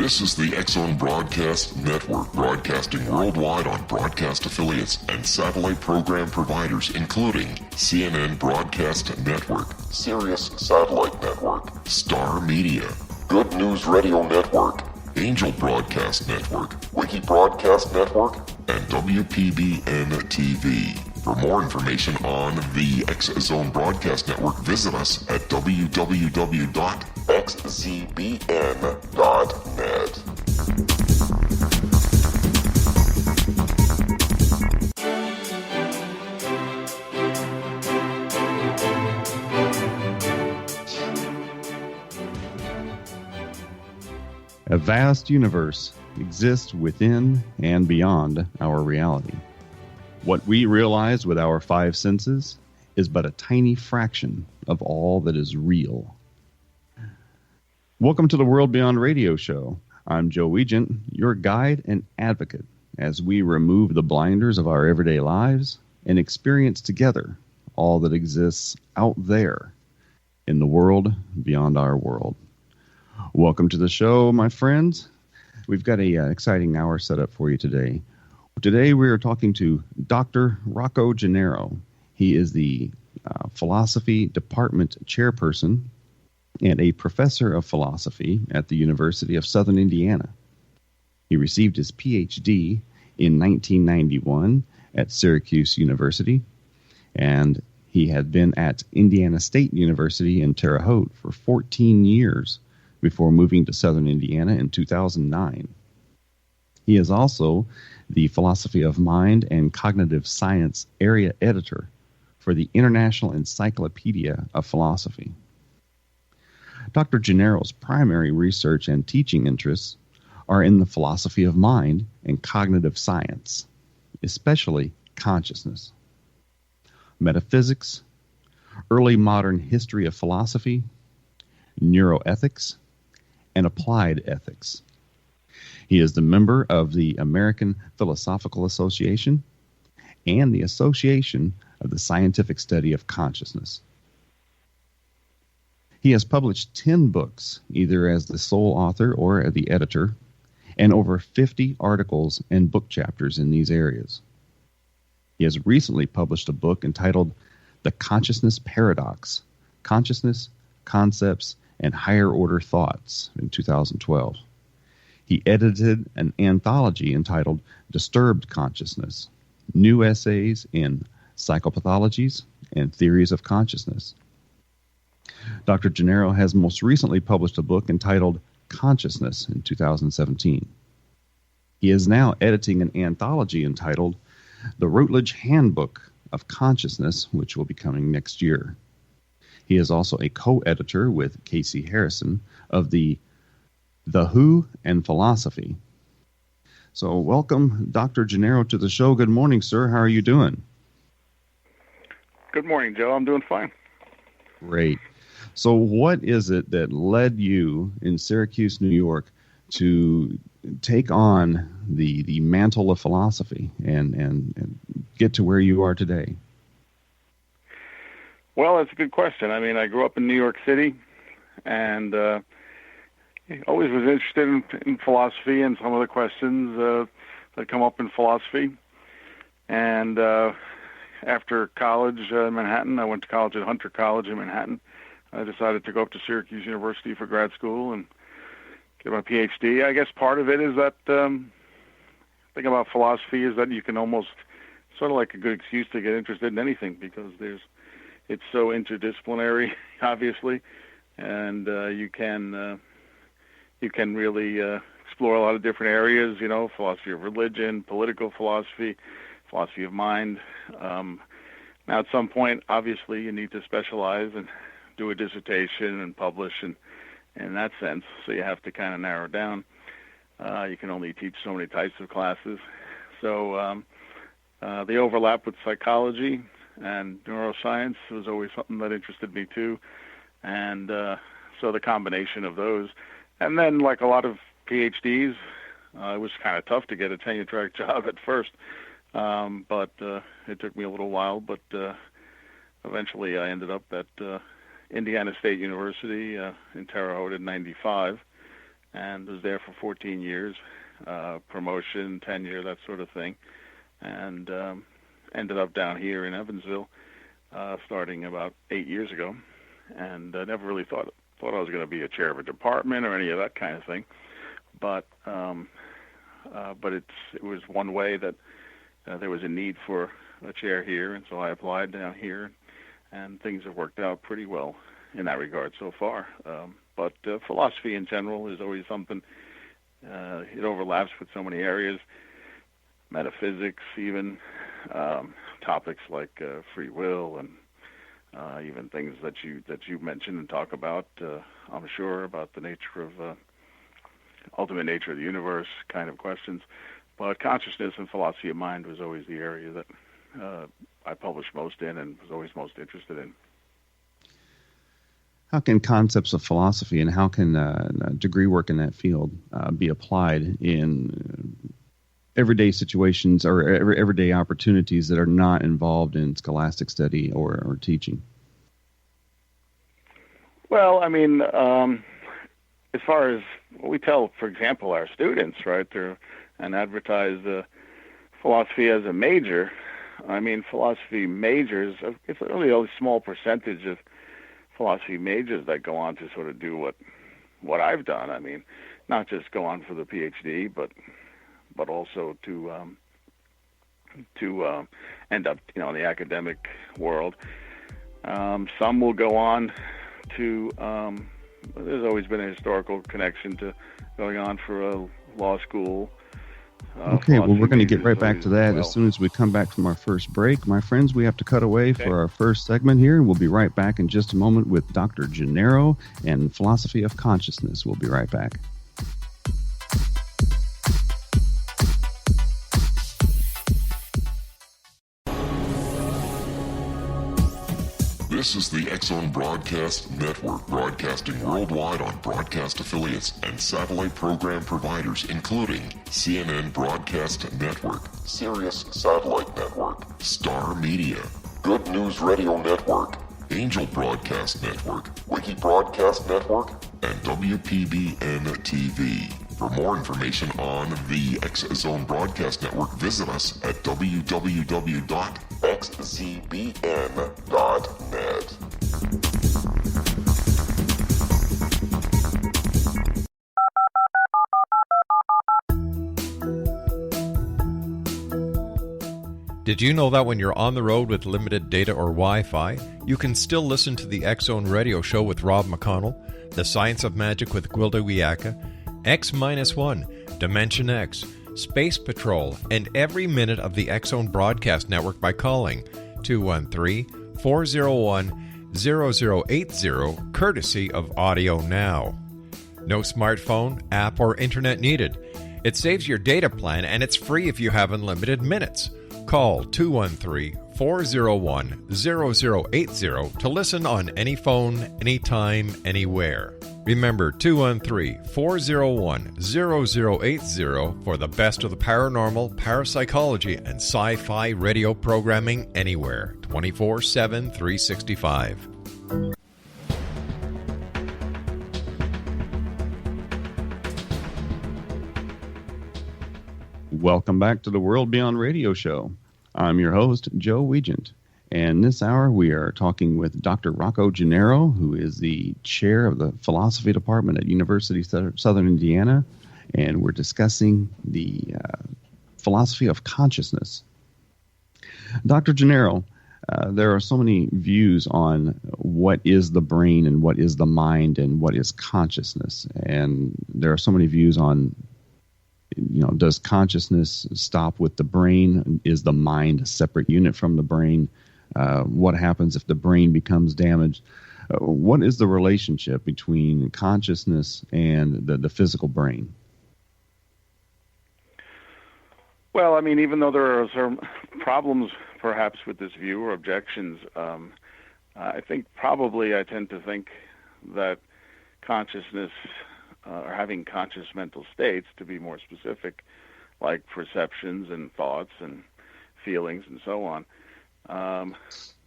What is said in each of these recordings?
This is the X-Zone Broadcast Network, broadcasting worldwide on broadcast affiliates and satellite program providers, including CNN Broadcast Network, Sirius Satellite Network, Star Media, Good News Radio Network, Angel Broadcast Network, Wiki Broadcast Network, and WPBN TV. For more information on the X-Zone Broadcast Network, visit us at www.xzbn.net. A vast universe exists within and beyond our reality. What we realize with our five senses is but a tiny fraction of all that is real. Welcome to the World Beyond Radio Show. I'm Joe Wiegent, your guide and advocate as we remove the blinders of our everyday lives and experience together all that exists out there in the world beyond our world. Welcome to the show, my friends. We've got an exciting hour set up for you today. Today we are talking to Dr. Rocco Gennaro. He is the Philosophy Department Chairperson and a professor of philosophy at the University of Southern Indiana. He received his Ph.D. in 1991 at Syracuse University, and he had been at Indiana State University in Terre Haute for 14 years before moving to Southern Indiana in 2009. He is also the Philosophy of Mind and Cognitive Science area editor for the Internet Encyclopedia of Philosophy. Dr. Gennaro's primary research and teaching interests are in the philosophy of mind and cognitive science, especially consciousness, metaphysics, early modern history of philosophy, neuroethics, and applied ethics. He is the member of the American Philosophical Association and the Association of the Scientific Study of Consciousness. He has published 10 books, either as the sole author or the editor, and over 50 articles and book chapters in these areas. He has recently published a book entitled The Consciousness Paradox: Consciousness, Concepts, and Higher Order Thoughts in 2012. He edited an anthology entitled Disturbed Consciousness: New Essays in Psychopathologies and Theories of Consciousness. Dr. Gennaro has most recently published a book entitled Consciousness in 2017. He is now editing an anthology entitled The Routledge Handbook of Consciousness, which will be coming next year. He is also a co-editor with Casey Harison of the Who and Philosophy. So welcome, Dr. Gennaro, to the show. Good morning, sir. How are you doing? Good morning, Joe. I'm doing fine. Great. So what is it that led you in Syracuse, New York, to take on the mantle of philosophy and get to where you are today? Well, that's a good question. I mean, I grew up in New York City, and always was interested in philosophy and some of the questions that come up in philosophy. And after college in Manhattan, I went to college at Hunter College in Manhattan. I decided to go up to Syracuse University for grad school and get my Ph.D. I guess part of it is that thing about philosophy is that you can almost sort of like a good excuse to get interested in anything because it's so interdisciplinary, obviously, and you can really explore a lot of different areas, you know, philosophy of religion, political philosophy, philosophy of mind. Now, at some point, obviously, you need to specialize and do a dissertation and publish in that sense, so you have to kind of narrow down. You can only teach so many types of classes. So the overlap with psychology and neuroscience was always something that interested me too. And so the combination of those. And then, like a lot of PhDs, it was kind of tough to get a tenure-track job at first. But it took me a little while. But eventually I ended up at Indiana State University in Terre Haute in 95. and was there for 14 years, promotion, tenure, that sort of thing, and ended up down here in Evansville, starting about 8 years ago, and I never really thought I was going to be a chair of a department or any of that kind of thing, but it was one way that there was a need for a chair here, and so I applied down here, and things have worked out pretty well in that regard so far. But philosophy in general is always something, it overlaps with so many areas, metaphysics even, topics like free will and even things that you mentioned and talk about, I'm sure, about the nature of ultimate nature of the universe kind of questions. But consciousness and philosophy of mind was always the area that I published most in and was always most interested in. How can concepts of philosophy and how can degree work in that field be applied in everyday situations or everyday opportunities that are not involved in scholastic study or teaching? Well, I mean, as far as what we tell, for example, our students, right, and advertise philosophy as a major, I mean, philosophy majors, it's only a small percentage of philosophy majors that go on to sort of do what I've done. I mean, not just go on for the Ph.D., but also to end up, in the academic world. Some will go on to. There's always been a historical connection to going on for a law school. Okay, well, we're going to get right back to that as soon as we come back from our first break. My friends, we have to cut away for our first segment here, and we'll be right back in just a moment with Dr. Gennaro and Philosophy of Consciousness. We'll be right back. This is the X-Zone Broadcast Network, broadcasting worldwide on broadcast affiliates and satellite program providers, including CNN Broadcast Network, Sirius Satellite Network, Star Media, Good News Radio Network, Angel Broadcast Network, Wiki Broadcast Network, and WPBN TV. For more information on the X-Zone Broadcast Network, visit us at www.xzbn.net. Did you know that when you're on the road with limited data or Wi-Fi, you can still listen to the X-Zone Radio Show with Rob McConnell, The Science of Magic with Gwilda Wiyaka, X-1, Dimension X, Space Patrol, and every minute of the X-Zone Broadcast Network by calling 213-401-0080, courtesy of Audio Now. No smartphone, app, or internet needed. It saves your data plan, and it's free if you have unlimited minutes. Call 213-401-0080 to listen on any phone, anytime, anywhere. Remember 213-401-0080 for the best of the paranormal, parapsychology, and sci-fi radio programming anywhere, 24/7, 365. Welcome back to the World Beyond Radio Show. I'm your host, Joe Wiegand. And this hour we are talking with Dr. Rocco Gennaro, who is the chair of the Philosophy Department at University of Southern Indiana. And we're discussing the philosophy of consciousness. Dr. Gennaro, there are so many views on what is the brain and what is the mind and what is consciousness. And there are so many views on, does consciousness stop with the brain? Is the mind a separate unit from the brain? What happens if the brain becomes damaged? What is the relationship between consciousness and the physical brain? Well, I mean, even though there are some problems perhaps with this view or objections, I think probably I tend to think that consciousness, or having conscious mental states, to be more specific, like perceptions and thoughts and feelings and so on,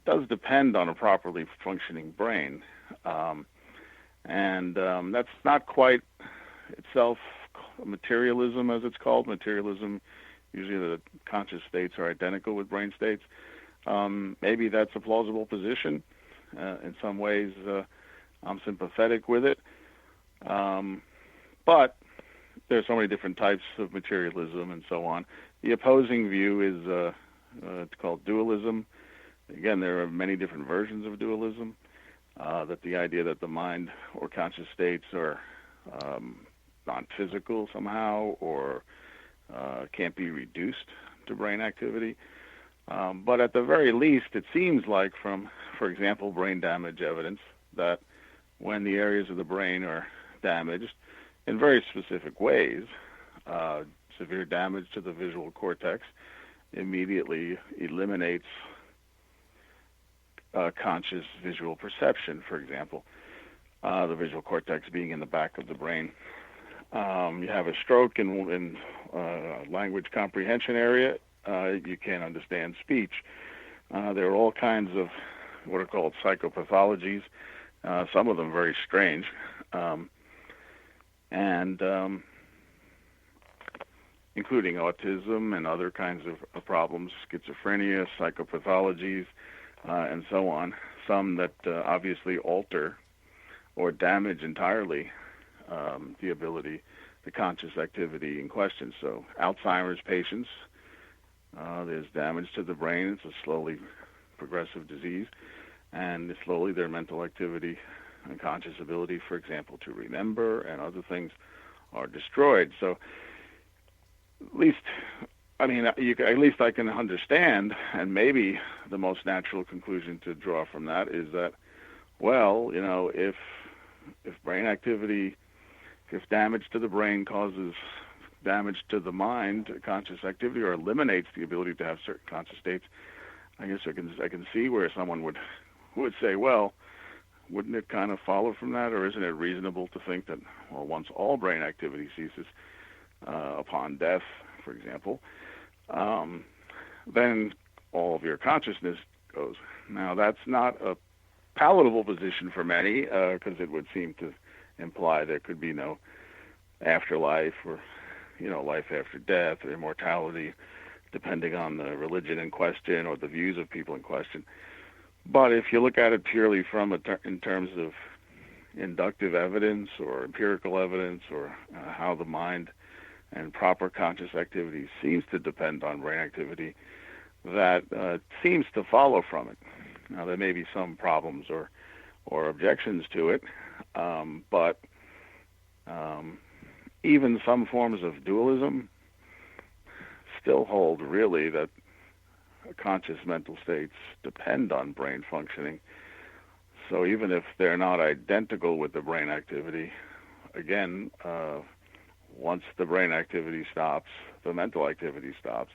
does depend on a properly functioning brain. And that's not quite itself materialism, as it's called. Materialism, usually the conscious states are identical with brain states. Maybe that's a plausible position. In some ways, I'm sympathetic with it. But there's so many different types of materialism and so on. The opposing view is it's called dualism. Again, there are many different versions of dualism. That the idea that the mind or conscious states are non-physical somehow, or can't be reduced to brain activity. But at the very least, it seems like from, for example, brain damage evidence, that when the areas of the brain are damaged in very specific ways, severe damage to the visual cortex immediately eliminates conscious visual perception, for example, the visual cortex being in the back of the brain. You have a stroke in language comprehension area, you can't understand speech. There are all kinds of what are called psychopathologies, some of them very strange, and including autism and other kinds of problems, schizophrenia, psychopathologies, and so on. Some that obviously alter or damage entirely the ability, the conscious activity in question. So Alzheimer's patients, there's damage to the brain. It's a slowly progressive disease, and slowly their mental activity and conscious ability, for example, to remember and other things are destroyed. So at least I can understand, and maybe the most natural conclusion to draw from that is that, well, if brain activity, if damage to the brain causes damage to the mind, conscious activity, or eliminates the ability to have certain conscious states, I guess I can see where someone would say, well, wouldn't it kind of follow from that, or isn't it reasonable to think that, well, once all brain activity ceases upon death, for example, then all of your consciousness goes. Now, that's not a palatable position for many, because it would seem to imply there could be no afterlife, or life after death, or immortality, depending on the religion in question or the views of people in question. But if you look at it purely in terms of inductive evidence or empirical evidence, or how the mind and proper conscious activity seems to depend on brain activity, that seems to follow from it. Now, there may be some problems or objections to it, but even some forms of dualism still hold really that conscious mental states depend on brain functioning. So even if they're not identical with the brain activity, again, once the brain activity stops, the mental activity stops.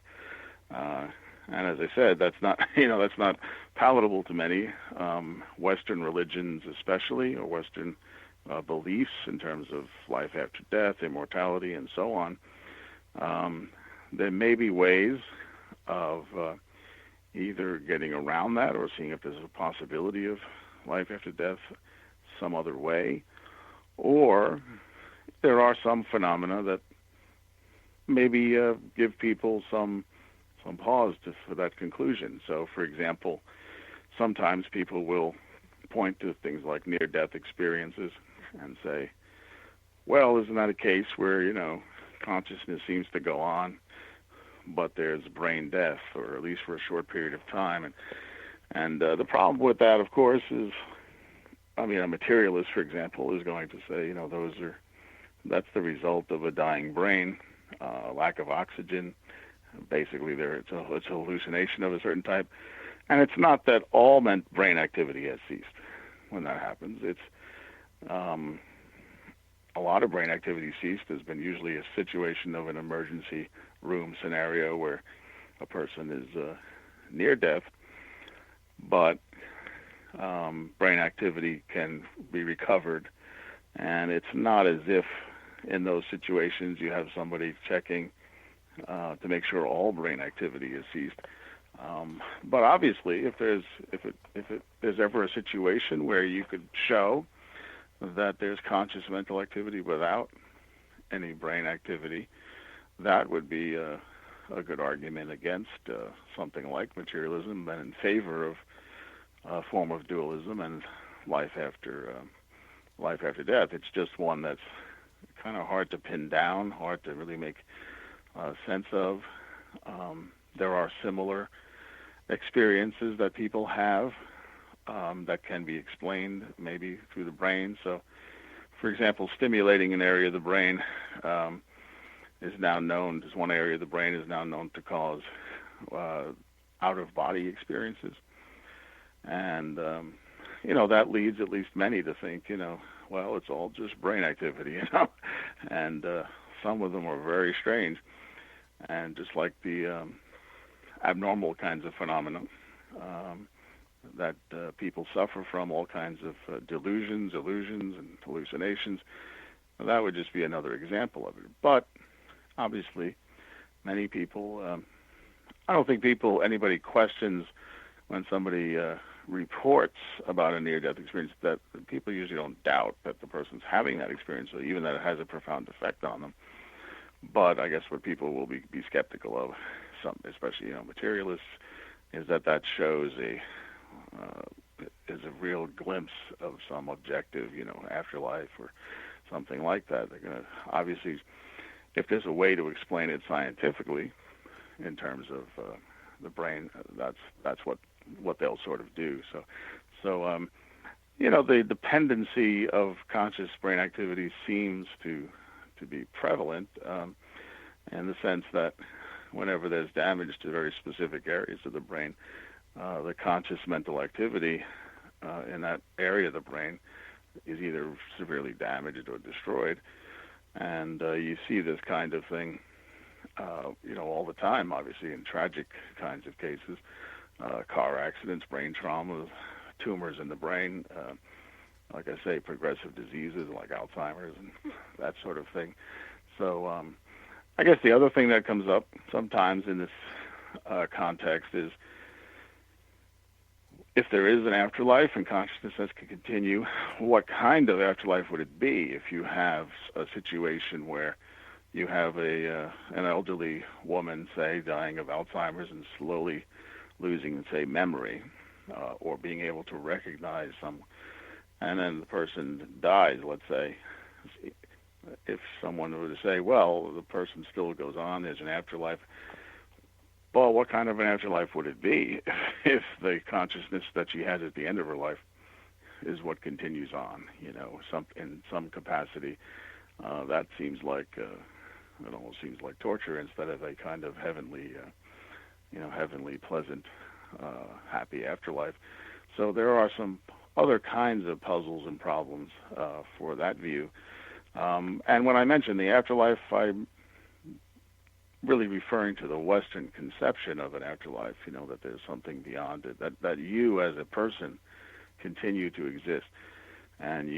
And as I said, that's not palatable to many. Western religions especially, or Western beliefs in terms of life after death, immortality, and so on. There may be ways of either getting around that or seeing if there's a possibility of life after death some other way, or there are some phenomena that maybe give people some pause for that conclusion. So, for example, sometimes people will point to things like near-death experiences and say, well, isn't that a case where, consciousness seems to go on, but there's brain death, or at least for a short period of time. And the problem with that, of course, is, a materialist, for example, is going to say, that's the result of a dying brain, lack of oxygen. Basically, it's a hallucination of a certain type. And it's not that all brain activity has ceased when that happens. It's a lot of brain activity ceased. There's been usually a situation of an emergency room scenario where a person is near death, but brain activity can be recovered. And it's not as if in those situations you have somebody checking to make sure all brain activity is ceased. But obviously, if there's ever a situation where you could show that there's conscious mental activity without any brain activity, that would be a good argument against something like materialism and in favor of a form of dualism and life after death. It's just one that's kind of hard to pin down, hard to really make sense of. There are similar experiences that people have that can be explained maybe through the brain. So, for example, stimulating an area of the brain is now known, as one area of the brain is now known to cause out-of-body experiences. And, that leads at least many to think, well, it's all just brain activity, and some of them are very strange. And just like the abnormal kinds of phenomena that people suffer from, all kinds of delusions, illusions, and hallucinations, that would just be another example of it. But obviously, many people, I don't think anybody questions when somebody reports about a near-death experience, that people usually don't doubt that the person's having that experience, or even that it has a profound effect on them. But I guess what people will be skeptical of, especially materialists, is that shows a real glimpse of some objective, afterlife or something like that. They're going to, obviously, if there's a way to explain it scientifically in terms of the brain, that's what they'll sort of do. So the dependency of conscious brain activity seems to be prevalent in the sense that whenever there's damage to very specific areas of the brain, the conscious mental activity in that area of the brain is either severely damaged or destroyed. And you see this kind of thing, all the time, obviously, in tragic kinds of cases, car accidents, brain trauma, tumors in the brain, like I say, progressive diseases like Alzheimer's and that sort of thing. So I guess the other thing that comes up sometimes in this context is, if there is an afterlife and consciousness can continue, what kind of afterlife would it be if you have a situation where you have an elderly woman, say, dying of Alzheimer's and slowly losing, say, memory, or being able to recognize and then the person dies, let's say. If someone were to say, well, the person still goes on, there's an afterlife, well, what kind of an afterlife would it be if the consciousness that she has at the end of her life is what continues on, in some capacity? That seems like, it almost seems like torture instead of a kind of heavenly, pleasant, happy afterlife. So there are some other kinds of puzzles and problems for that view. And when I mention the afterlife, I'm really referring to the Western conception of an afterlife, that there's something beyond it, that you as a person continue to exist, and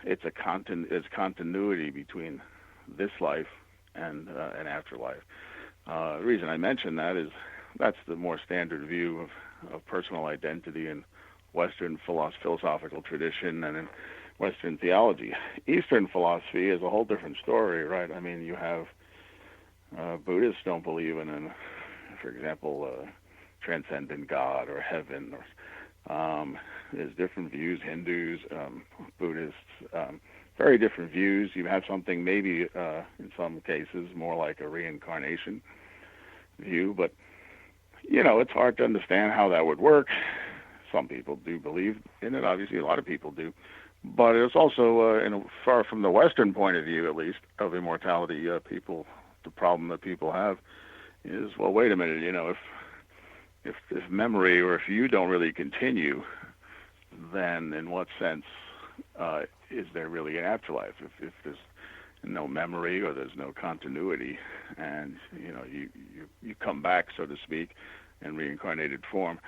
it's continuity between this life and an afterlife. The reason I mention that is that's the more standard view of personal identity in Western philosophical tradition and in Western theology. Eastern philosophy is a whole different story, right? I mean, you have Buddhists don't believe in, for example, transcendent God or heaven. There's different views, Hindus, Buddhists, very different views. You have something maybe, in some cases, more like a reincarnation view, but, it's hard to understand how that would work. Some people do believe in it, obviously, a lot of people do. But it's also, far from the Western point of view, at least, of immortality, the problem that people have is, well, wait a minute, if memory, or if you don't really continue, then in what sense is there really an afterlife? If there's no memory or there's no continuity, and you come back, so to speak, in reincarnated form,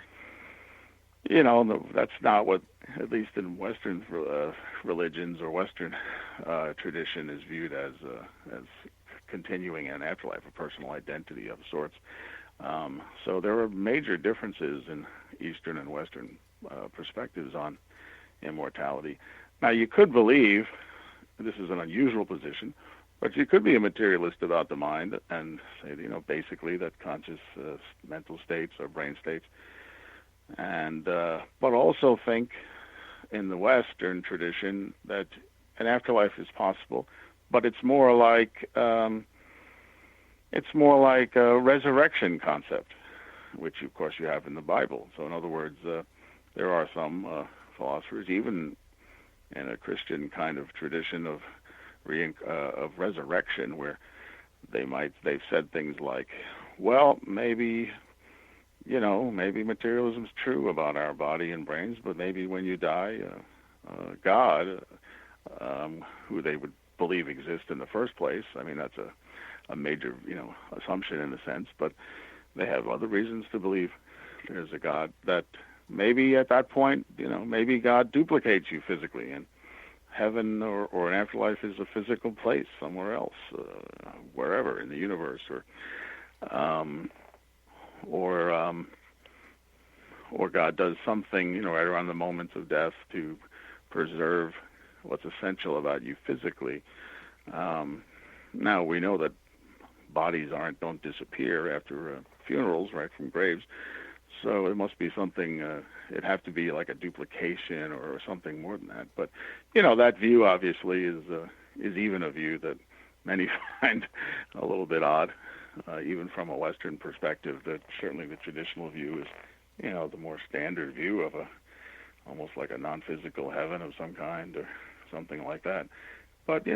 that's not what, at least in Western religions or Western tradition, is viewed as continuing an afterlife, a personal identity of sorts. So there are major differences in Eastern and Western perspectives on immortality. Now, you could believe, this is an unusual position, But you could be a materialist about the mind and say, basically that conscious mental states or brain states, and but also think in the Western tradition that an afterlife is possible, but it's more like a resurrection concept, which of course you have in the Bible. So in other words, there are some philosophers, even in a Christian kind of tradition of resurrection, where they've said things like, well, maybe materialism's true about our body and brains, but maybe when you die, God, who they would believe exists in the first place. I mean, that's a major assumption in a sense, but they have other reasons to believe there's a God, that maybe at that point, maybe God duplicates you physically, and heaven or an afterlife is a physical place somewhere else, wherever in the universe, or God does something, right around the moments of death to preserve what's essential about you physically. Now we know that bodies don't disappear after funerals, right, from graves. So it must be something, it'd have to be like a duplication or something more than that. But, that view obviously is even a view that many find a little bit odd, even from a Western perspective. That certainly the traditional view is, the more standard view of almost like a non-physical heaven of some kind or something like that. But,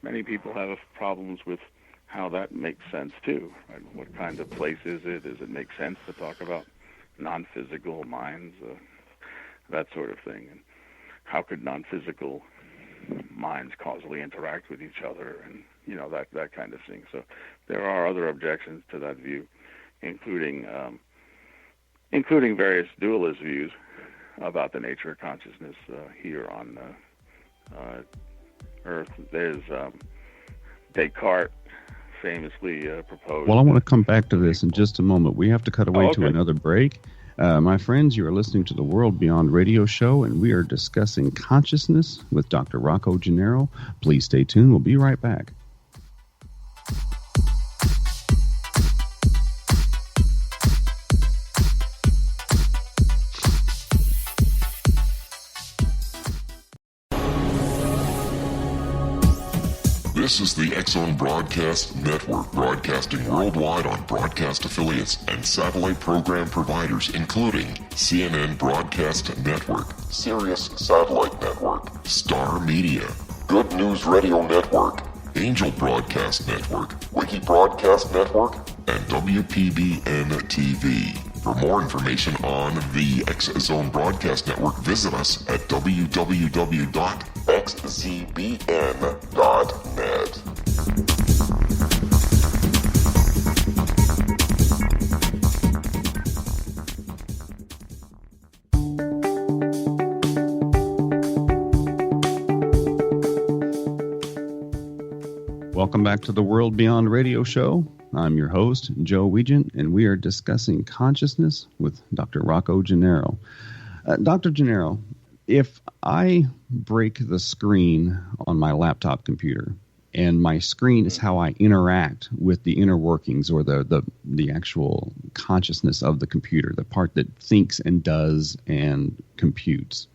many people have problems with how that makes sense too. Right? What kind of place is it? Does it make sense to talk about non-physical minds, that sort of thing? And how could non-physical minds causally interact with each other, and that kind of thing. So there are other objections to that view, including various dualist views about the nature of consciousness here on Earth. There's Descartes famously proposed. Well, I want to come back to this in just a moment. We have to cut away to another break. My friends, you are listening to the World Beyond Radio Show, and we are discussing consciousness with Dr. Rocco Gennaro. Please stay tuned. We'll be right back. This is the X-Zone Broadcast Network, broadcasting worldwide on broadcast affiliates and satellite program providers, including CNN Broadcast Network, Sirius Satellite Network, Star Media, Good News Radio Network, Angel Broadcast Network, Wiki Broadcast Network, and WPBN TV. For more information on the X-Zone Broadcast Network, visit us at www.xzbn.net. Welcome back to the World Beyond Radio Show. I'm your host, Joe Wiegand, and we are discussing consciousness with Dr. Rocco Gennaro. Dr. Gennaro, if I break the screen on my laptop computer, and my screen is how I interact with the inner workings or the actual consciousness of the computer, the part that thinks and does and computes.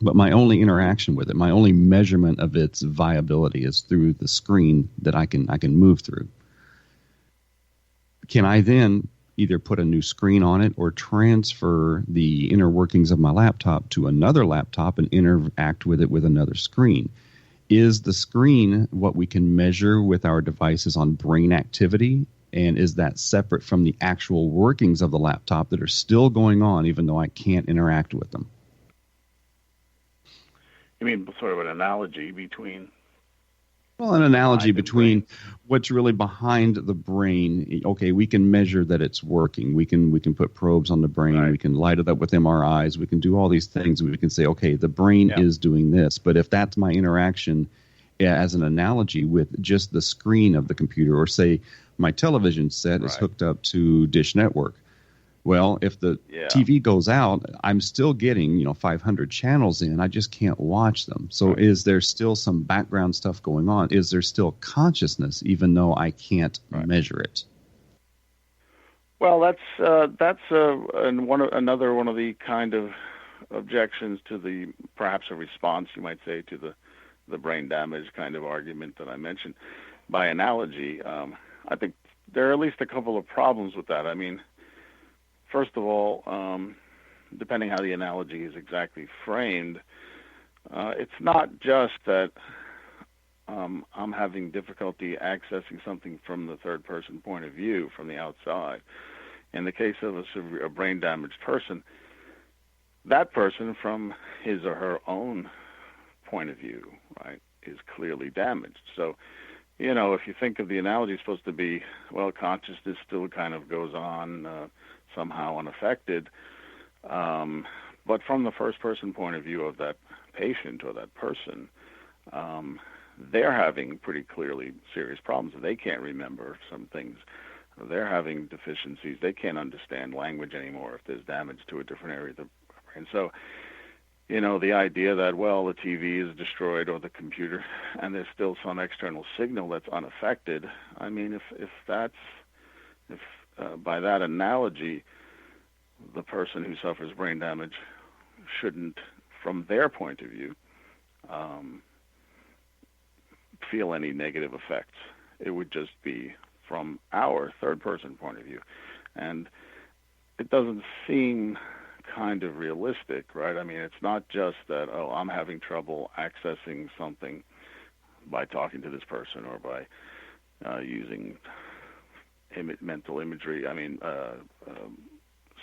But my only interaction with it, my only measurement of its viability is through the screen that I can move through. Can I then either put a new screen on it or transfer the inner workings of my laptop to another laptop and interact with it with another screen? Is the screen what we can measure with our devices on brain activity? And is that separate from the actual workings of the laptop that are still going on even though I can't interact with them? You mean sort of an analogy between... Well, an analogy between what's really behind the brain. Okay, we can measure that it's working. We can put probes on the brain. Right. We can light it up with MRIs. We can do all these things. We can say, okay, the brain is doing this. But if that's my interaction as an analogy with just the screen of the computer, or say my television set is hooked up to Dish Network, Well, if the TV goes out, I'm still getting, 500 channels in. I just can't watch them. So is there still some background stuff going on? Is there still consciousness, even though I can't measure it? Well, that's another one of the kind of objections to perhaps a response, you might say, to the brain damage kind of argument that I mentioned. By analogy, I think there are at least a couple of problems with that. I mean, first of all, depending how the analogy is exactly framed, it's not just that I'm having difficulty accessing something from the third-person point of view, from the outside. In the case of a brain-damaged person, that person, from his or her own point of view, right, is clearly damaged. So, if you think of the analogy, it's supposed to be, well, consciousness still kind of goes on somehow unaffected. But from the first-person point of view of that patient or that person, they're having pretty clearly serious problems. They can't remember some things. They're having deficiencies. They can't understand language anymore if there's damage to a different area of the brain. So, the idea that, well, the TV is destroyed or the computer and there's still some external signal that's unaffected, I mean, if by that analogy, the person who suffers brain damage shouldn't, from their point of view, feel any negative effects. It would just be from our third-person point of view. And it doesn't seem kind of realistic, right? I mean, it's not just that, I'm having trouble accessing something by talking to this person or by using mental imagery. I mean,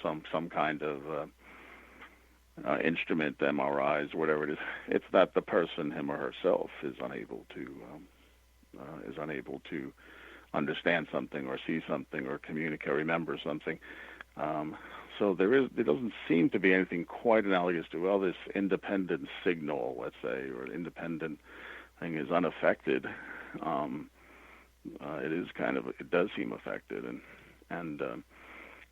some kind of instrument, MRIs, whatever it is. It's that the person, him or herself, is unable to understand something or see something or communicate, remember something. So there doesn't seem to be anything quite analogous to, this independent signal, let's say, or independent thing is unaffected. It does seem affected, and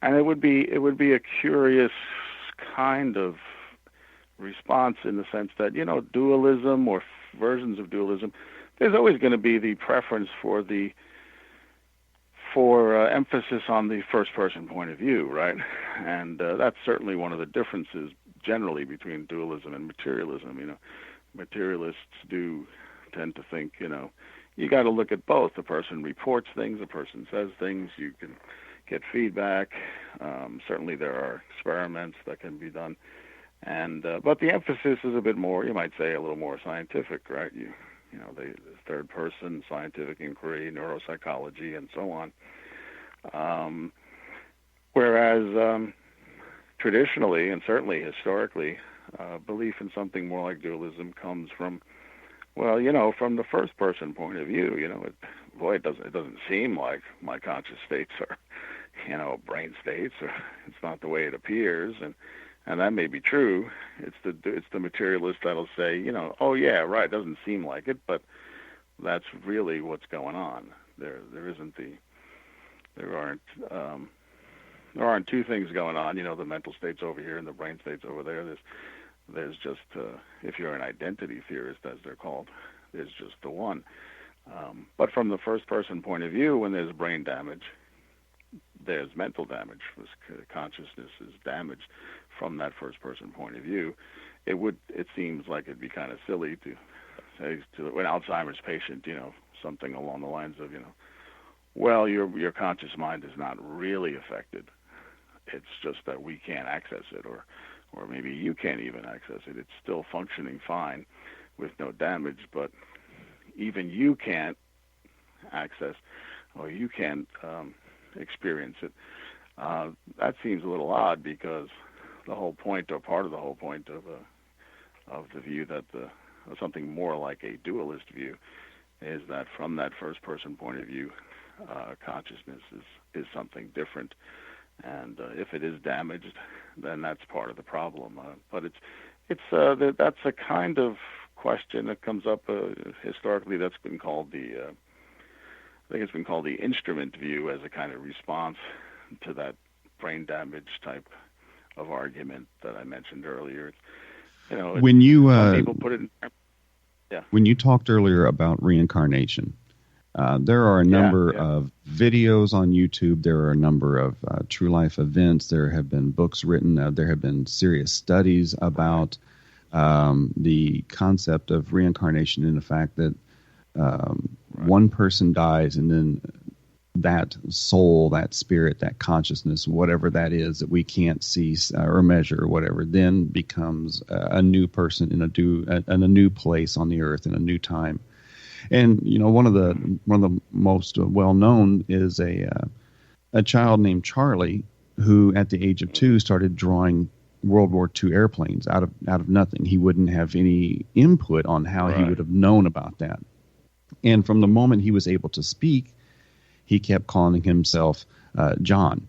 it would be a curious kind of response in the sense that, dualism or versions of dualism, there's always going to be the preference for emphasis on the first-person point of view, right? And that's certainly one of the differences generally between dualism and materialism. Materialists do tend to think, you got to look at both. The person reports things, the person says things, you can get feedback. Certainly there are experiments that can be done. And but the emphasis is a bit more, you might say, a little more scientific, right? The third-person scientific inquiry, neuropsychology, and so on. Whereas traditionally and certainly historically, belief in something more like dualism comes from, from the first-person point of view. It doesn't seem like my conscious states are, brain states, or it's not the way it appears, and that may be true. It's the materialist that'll say, it doesn't seem like it, but that's really what's going on. There aren't two things going on. The mental states over here and the brain states over there. There's just if you're an identity theorist, as they're called, there's just the one. But from the first-person point of view, when there's brain damage, there's mental damage. Consciousness is damaged from that first-person point of view. It seems like it'd be kind of silly to say to an Alzheimer's patient, something along the lines of, well, your conscious mind is not really affected. It's just that we can't access it, or maybe you can't even access it. It's still functioning fine with no damage, but even you can't access, or you can't experience it. That seems a little odd, because the whole point, or part of the whole point of the view that something more like a dualist view is that from that first-person point of view, consciousness is something different, and if it is damaged, then that's part of the problem. But that's a kind of question that comes up historically. That's been called I think it's been called the instrument view, as a kind of response to that brain damage type of argument that I mentioned earlier. When you some people put it in, yeah. When you talked earlier about reincarnation, there are a number of videos on YouTube. There are a number of true life events. There have been books written. There have been serious studies about the concept of reincarnation and the fact that one person dies and then that soul, that spirit, that consciousness, whatever that is that we can't see or measure or whatever, then becomes a new person in a new place on the earth in a new time. And one of the most well known is a child named Charlie, who at the age of 2 started drawing World War II airplanes out of nothing. He wouldn't have any input on how he would have known about that. And from the moment he was able to speak, he kept calling himself John.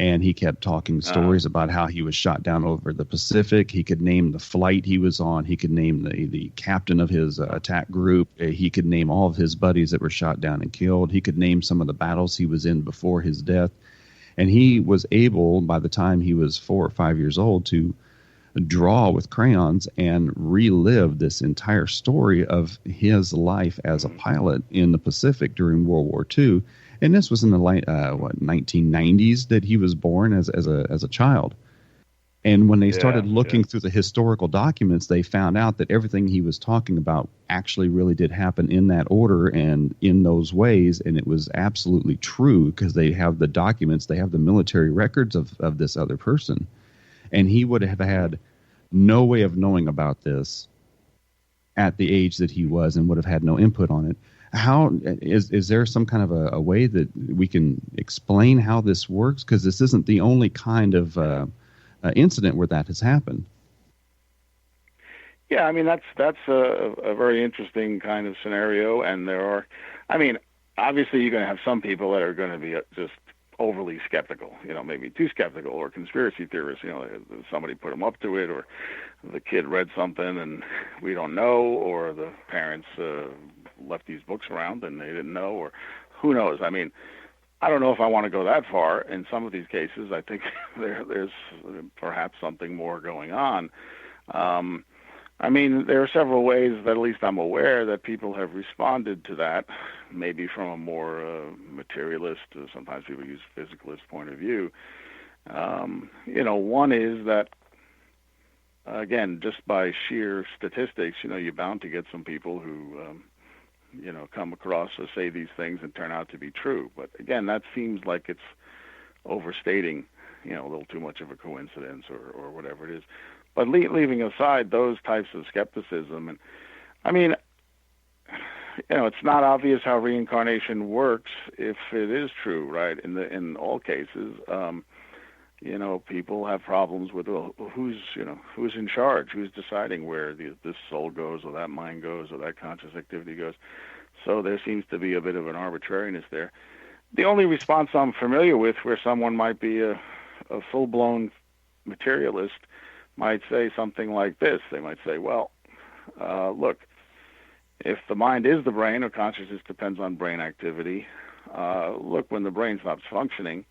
And he kept talking stories about how he was shot down over the Pacific. He could name the flight he was on. He could name the captain of his attack group. He could name all of his buddies that were shot down and killed. He could name some of the battles he was in before his death. And he was able, by the time he was 4 or 5 years old, to draw with crayons and relive this entire story of his life as a pilot in the Pacific during World War II. And this was in the 1990s that he was born as a child. And when they started looking through the historical documents, they found out that everything he was talking about actually really did happen in that order and in those ways. And it was absolutely true because they have the documents, they have the military records of this other person. And he would have had no way of knowing about this at the age that he was and would have had no input on it. How is there some kind of a way that we can explain how this works? Because this isn't the only kind of incident where that has happened. Yeah, I mean that's a very interesting kind of scenario, and there are, I mean, obviously you're going to have some people that are going to be just overly skeptical, maybe too skeptical, or conspiracy theorists, somebody put them up to it, or the kid read something and we don't know, or the parents left these books around and they didn't know, or who knows. I mean, I don't know if I want to go that far. In some of these cases, I think there's perhaps something more going on. I mean, there are several ways that at least I'm aware that people have responded to that, maybe from a more materialist, sometimes people use physicalist point of view. One is that, again, just by sheer statistics, you're bound to get some people who, come across or say these things and turn out to be true. But again, that seems like it's overstating, a little too much of a coincidence or whatever it is. But leaving aside those types of skepticism, and I mean, it's not obvious how reincarnation works if it is true, right? In all cases, people have problems with who's in charge, who's deciding where this soul goes, or that mind goes, or that conscious activity goes. So there seems to be a bit of an arbitrariness there. The only response I'm familiar with where someone might be a full-blown materialist might say something like this. They might say, well, look, if the mind is the brain, or consciousness depends on brain activity, look, when the brain stops functioning,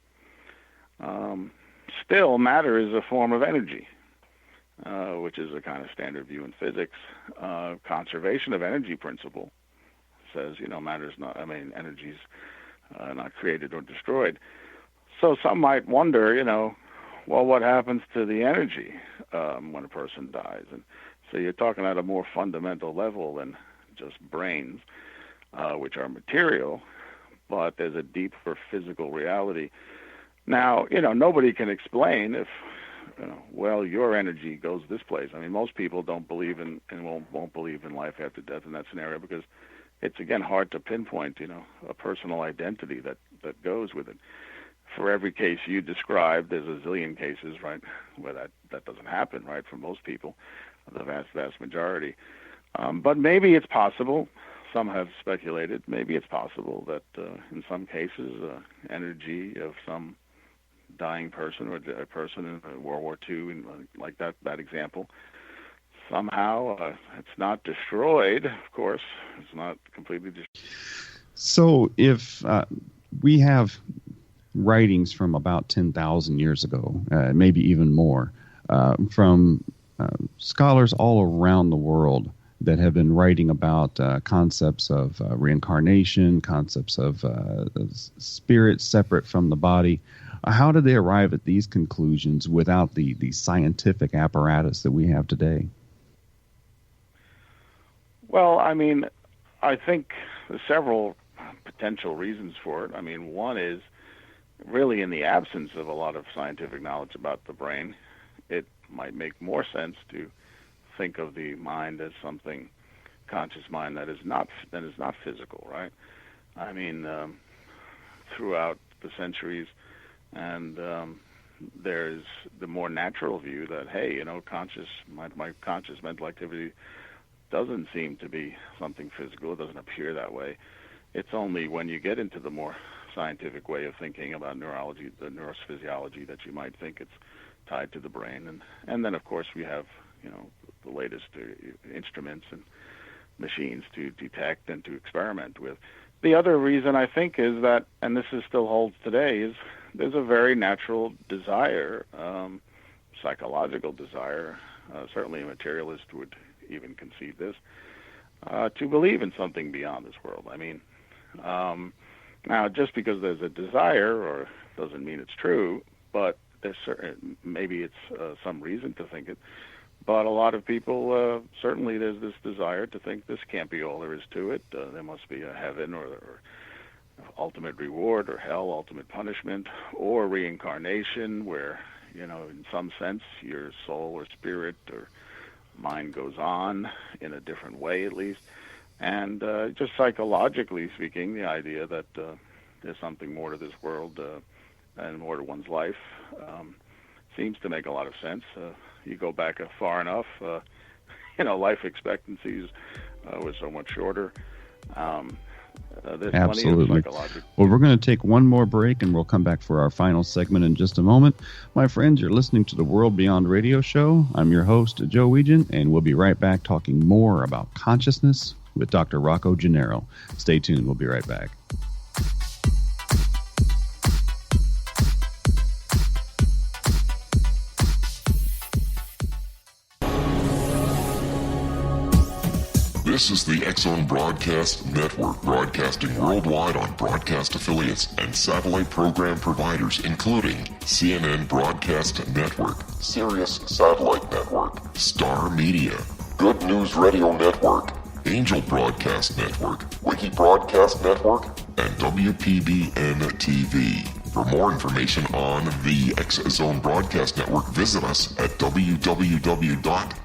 still matter is a form of energy, which is a kind of standard view in physics. Conservation of energy principle says, matter's not, energy's not created or destroyed. So some might wonder, well, what happens to the energy when a person dies? And so you're talking at a more fundamental level than just brains, which are material, but there's a deeper physical reality. Now, nobody can explain if, well, your energy goes this place. I mean, most people don't believe in and won't believe in life after death in that scenario because it's, again, hard to pinpoint, a personal identity that goes with it. For every case you described, there's a zillion cases, right, where that doesn't happen, right, for most people, the vast majority. But maybe it's possible, some have speculated, maybe it's possible that in some cases energy of some dying person or a person in World War II, like that example, somehow it's not destroyed, of course. It's not completely destroyed. So if we have writings from about 10,000 years ago, maybe even more, from scholars all around the world that have been writing about concepts of reincarnation, concepts of spirit separate from the body. How did they arrive at these conclusions without the scientific apparatus that we have today? Well, I mean, I think there's several potential reasons for it. I mean, one is really in the absence of a lot of scientific knowledge about the brain, it might make more sense to think of the mind as something, conscious mind that is not physical, right? I mean, throughout the centuries, and there's the more natural view that, hey, you know, my conscious mental activity doesn't seem to be something physical. It doesn't appear that way. It's only when you get into the more scientific way of thinking about neurology, the neurophysiology, that you might think it's tied to the brain. And then, of course, we have, you know, the latest instruments and machines to detect and to experiment with. The other reason, I think, is that, and this still holds today, is there's a very natural desire, psychological desire, certainly a materialist would even concede this, to believe in something beyond this world. I mean, now, just because there's a desire or doesn't mean it's true, but there's maybe it's some reason to think it. But a lot of people, certainly there's this desire to think this can't be all there is to it. There must be a heaven or ultimate reward, or hell, ultimate punishment, or reincarnation where, you know, in some sense your soul or spirit or mind goes on in a different way at least. And just psychologically speaking, the idea that there's something more to this world and more to one's life seems to make a lot of sense. You go back far enough, you know, life expectancies was so much shorter. There's Absolutely. Well, we're going to take one more break, and we'll come back for our final segment in just a moment. My friends, you're listening to the World Beyond Radio Show. I'm your host, Joe Wiegand, and we'll be right back talking more about consciousness with Dr. Rocco Gennaro. Stay tuned. We'll be right back. This is the X-Zone Broadcast Network, broadcasting worldwide on broadcast affiliates and satellite program providers, including CNN Broadcast Network, Sirius Satellite Network, Star Media, Good News Radio Network, Angel Broadcast Network, Wiki Broadcast Network, and WPBN TV. For more information on the X-Zone Broadcast Network, visit us at www.xzbn.net.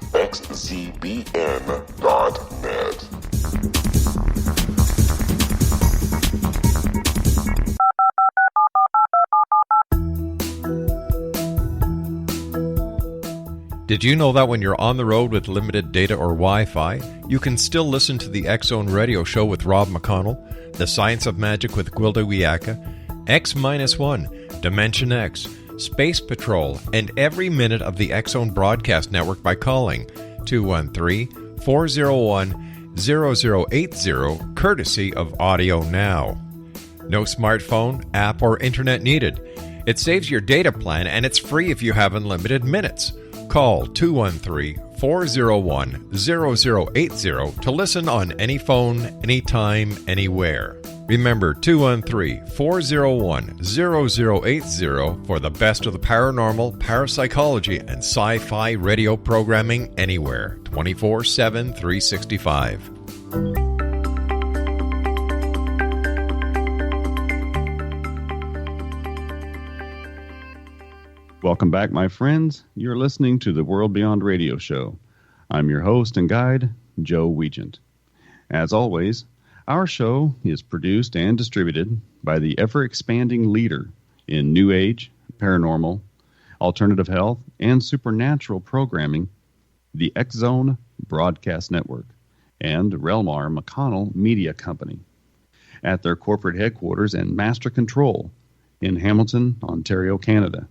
Did you know that when you're on the road with limited data or Wi-Fi, you can still listen to the X-Zone Radio Show with Rob McConnell, The Science of Magic with Gwilda Wiyaka, X-1, Dimension X, Space Patrol, and every minute of the X-Zone Broadcast Network by calling 213-401-0080, courtesy of Audio Now. No smartphone, app, or internet needed. It saves your data plan, and it's free if you have unlimited minutes. Call 213-401-0080 to listen on any phone, anytime, anywhere. Remember, 213-401-0080 for the best of the paranormal, parapsychology, and sci-fi radio programming anywhere, 24/7, 365. Welcome back, my friends. You're listening to the World Beyond Radio Show. I'm your host and guide, Joe Wiegand. As always, our show is produced and distributed by the ever-expanding leader in New Age, paranormal, alternative health, and supernatural programming, the X-Zone Broadcast Network, and Relmar McConnell Media Company, at their corporate headquarters and master control in Hamilton, Ontario, Canada.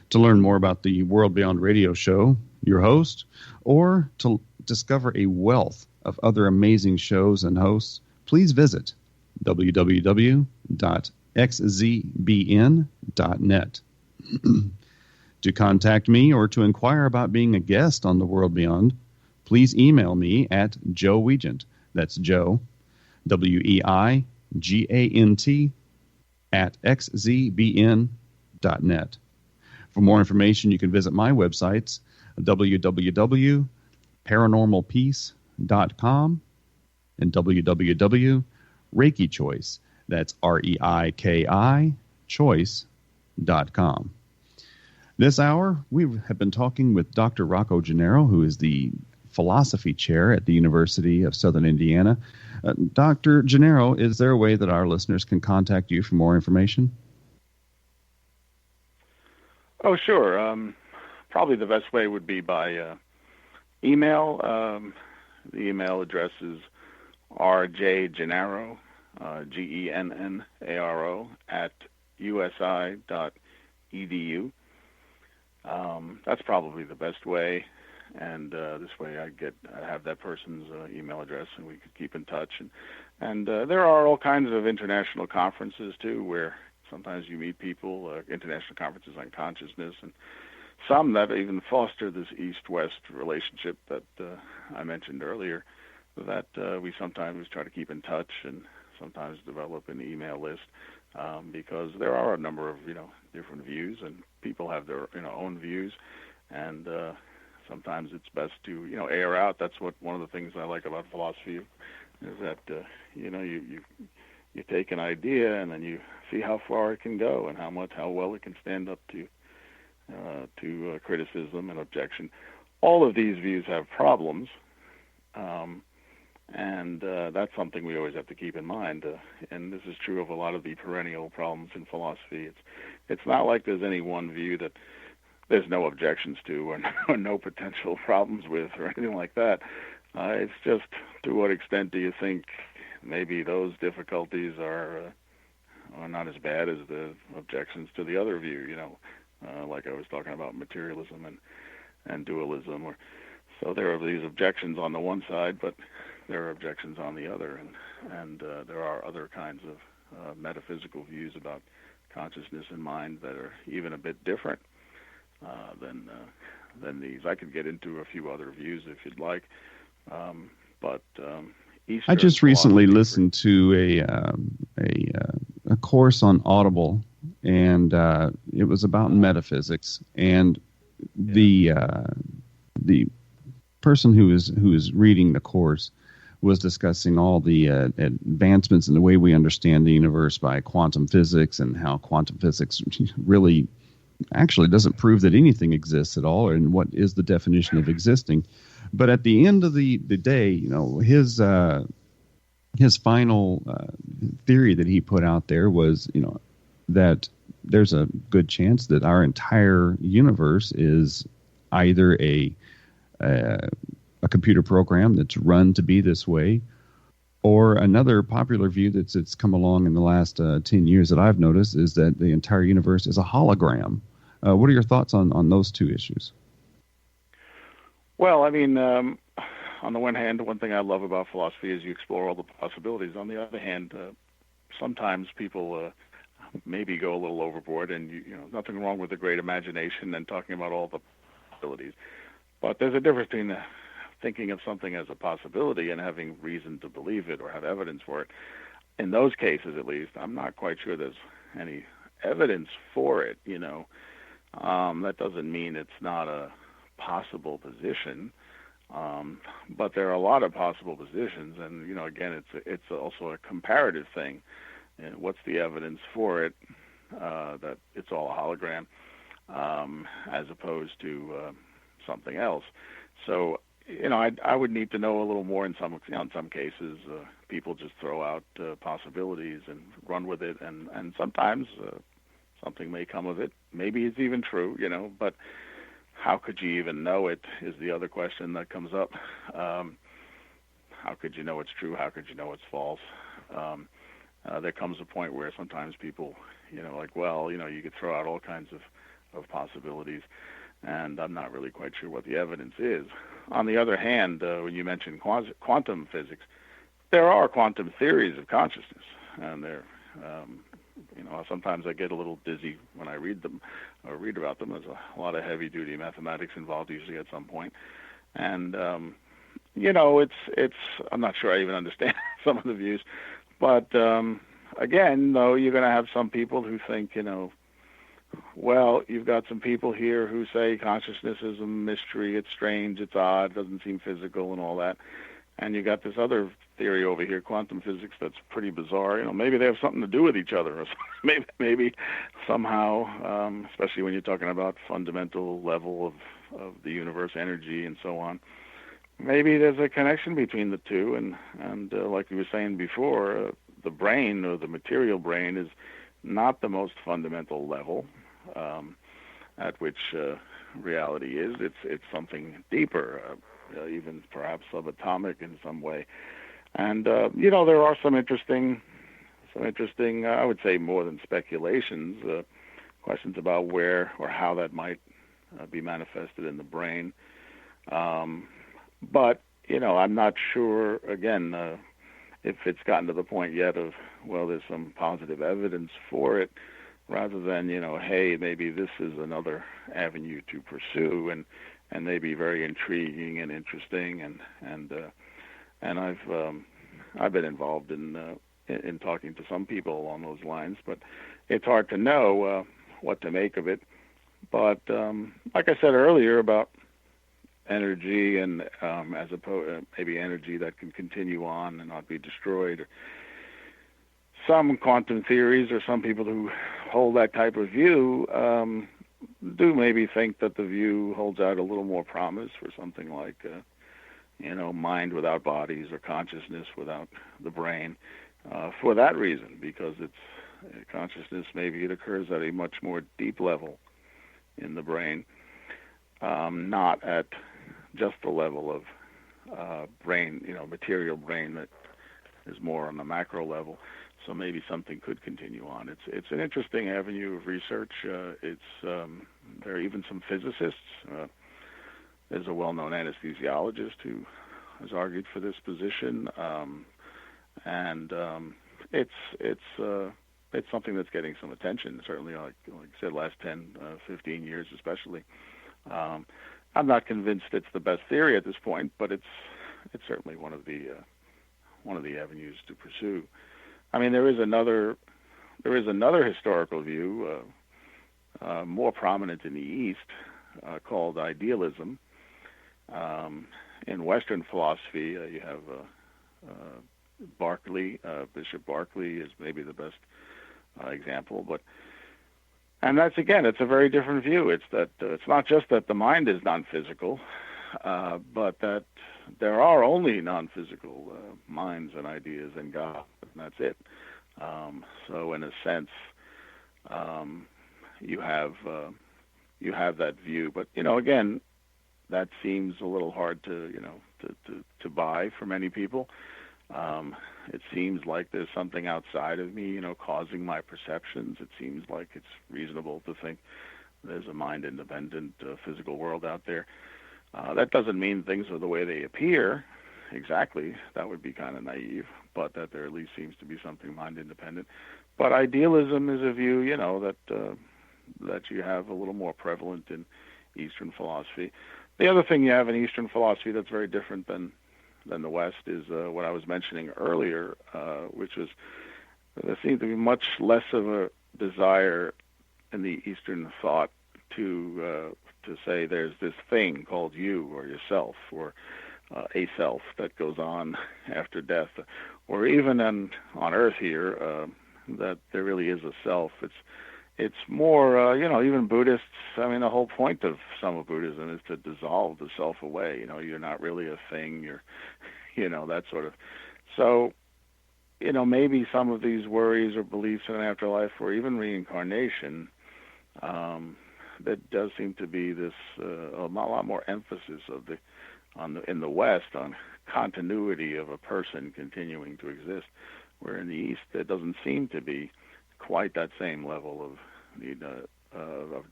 To learn more about the World Beyond Radio Show, your host, or to discover a wealth of other amazing shows and hosts, please visit www.xzbn.net. xzbn.net. To contact me or to inquire about being a guest on The World Beyond, please email me at Joe Wiegand. That's Joe, Weigant, at xzbn.net. For more information, you can visit my websites, www.paranormalpeace.com and www.reikichoice, that's REIKI, choice.com. This hour, we have been talking with Dr. Rocco Gennaro, who is the philosophy chair at the University of Southern Indiana. Dr. Gennaro, is there a way that our listeners can contact you for more information? Oh, sure. Probably the best way would be by email. The email address is rjgennaro, Gennaro, at usi.edu. That's probably the best way, and this way I have that person's email address, and we could keep in touch. And there are all kinds of international conferences too, where sometimes you meet people, international conferences on consciousness, and some that even foster this East-West relationship that I mentioned earlier, that we sometimes try to keep in touch and sometimes develop an email list, because there are a number of different views, and people have their own views, and sometimes it's best to air out. That's what one of the things I like about philosophy is that you take an idea and then you see how far it can go and how well it can stand up to criticism and objection. All of these views have problems, and that's something we always have to keep in mind. And this is true of a lot of the perennial problems in philosophy. It's not like there's any one view that there's no objections to or no potential problems with or anything like that. It's just, to what extent do you think maybe those difficulties are not as bad as the objections to the other view, like I was talking about materialism and dualism. So there are these objections on the one side, but there are objections on the other, and there are other kinds of metaphysical views about consciousness and mind that are even a bit different than these. I could get into a few other views if you'd like, but I just recently listened to a course on Audible, and it was about metaphysics, and the person who is reading the course was discussing all the advancements in the way we understand the universe by quantum physics, and how quantum physics really actually doesn't prove that anything exists at all, and what is the definition of existing. But at the end of the day, his final theory that he put out there was, that there's a good chance that our entire universe is either a computer program that's run to be this way, or another popular view that's come along in the last 10 years that I've noticed is that the entire universe is a hologram. What are your thoughts on those two issues? Well, I mean, on the one hand, one thing I love about philosophy is you explore all the possibilities. On the other hand, sometimes people maybe go a little overboard, and nothing wrong with a great imagination and talking about all the possibilities. But there's a difference between thinking of something as a possibility and having reason to believe it or have evidence for it. In those cases, at least, I'm not quite sure there's any evidence for it. That doesn't mean it's not a possible position. But there are a lot of possible positions, and again, it's also a comparative thing. And what's the evidence for it that it's all a hologram, as opposed to something else? So I would need to know a little more. In some cases, people just throw out possibilities and run with it, and sometimes something may come of it. Maybe it's even true, but how could you even know it is the other question that comes up. How could you know it's true? How could you know it's false? There comes a point where sometimes people, you could throw out all kinds of possibilities, and I'm not really quite sure what the evidence is. On the other hand, when you mention quantum physics, there are quantum theories of consciousness, and they're sometimes I get a little dizzy when I read them or read about them. There's a lot of heavy-duty mathematics involved usually at some point. And, it's I'm not sure I even understand some of the views. But, again, though, you're going to have some people who think, well, you've got some people here who say consciousness is a mystery, it's strange, it's odd, doesn't seem physical and all that. And you got this other theory over here, quantum physics, that's pretty bizarre. Maybe they have something to do with each other, or maybe somehow, especially when you're talking about fundamental level of the universe, energy, and so on. Maybe there's a connection between the two, and like we were saying before, the brain or the material brain is not the most fundamental level at which reality is. It's something deeper. Even perhaps subatomic in some way. And, there are some interesting, I would say more than speculations, questions about where or how that might be manifested in the brain. But, I'm not sure, again, if it's gotten to the point yet of, well, there's some positive evidence for it, rather than, hey, maybe this is another avenue to pursue, and they be very intriguing and interesting, and I've been involved in talking to some people along those lines, but it's hard to know what to make of it. But like I said earlier about energy, and as opposed maybe energy that can continue on and not be destroyed, or some quantum theories or some people who hold that type of view do maybe think that the view holds out a little more promise for something like, mind without bodies or consciousness without the brain, for that reason, because it's consciousness, maybe it occurs at a much more deep level in the brain, not at just the level of brain, material brain that is more on the macro level. So maybe something could continue on. It's an interesting avenue of research. There are even some physicists. There's a well-known anesthesiologist who has argued for this position, and it's something that's getting some attention. Certainly, like I said, last 10, 15 years, especially. I'm not convinced it's the best theory at this point, but it's certainly one of the avenues to pursue. I mean, there is another historical view, more prominent in the East, called idealism. In Western philosophy, you have Berkeley. Bishop Berkeley is maybe the best example, and that's, again, it's a very different view. It's that it's not just that the mind is non-physical, but that there are only non-physical minds and ideas in God, and that's it. So in a sense, you have that view, but again, that seems a little hard to buy for many people. It seems like there's something outside of me, causing my perceptions. It seems like it's reasonable to think there's a mind-independent physical world out there. That doesn't mean things are the way they appear exactly. That would be kind of naive, but that there at least seems to be something mind-independent. But idealism is a view, that you have a little more prevalent in Eastern philosophy. The other thing you have in Eastern philosophy that's very different than the West is what I was mentioning earlier, which was there seems to be much less of a desire in the Eastern thought to say there's this thing called you or yourself or a self that goes on after death, or even on Earth here that there really is a self. It's more, even Buddhists, I mean, the whole point of some of Buddhism is to dissolve the self away. You're not really a thing, you're, that sort of. So, maybe some of these worries or beliefs in an afterlife or even reincarnation, there does seem to be this, a lot more emphasis in the West on continuity of a person continuing to exist, where in the East there doesn't seem to be quite that same level of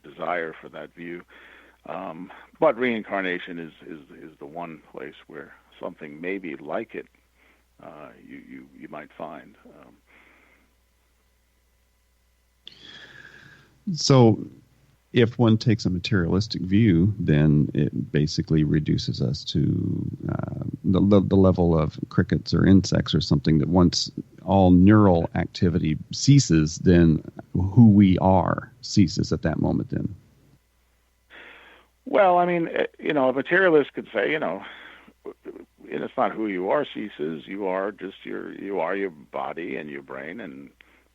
desire for that view. But reincarnation is the one place where something maybe like it you might find. So if one takes a materialistic view, then it basically reduces us to the level of crickets or insects or something, that once all neural activity ceases, then who we are ceases at that moment then. Well, I mean, a materialist could say, it's not who you are ceases. You are just your body and your brain, and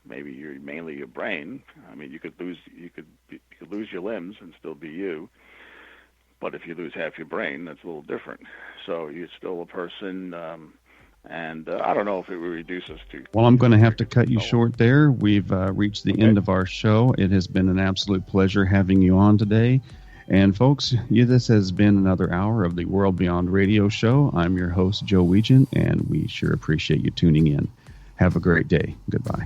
maybe you're mainly your brain. I mean, you could lose your limbs and still be you. But if you lose half your brain, that's a little different. So you're still a person, and I don't know if it would reduce us to... Well, I'm going to have to cut you short there. We've reached the end of our show. It has been an absolute pleasure having you on today. And folks, this has been another hour of the World Beyond Radio Show. I'm your host, Joe Wiegand, and we sure appreciate you tuning in. Have a great day. Goodbye.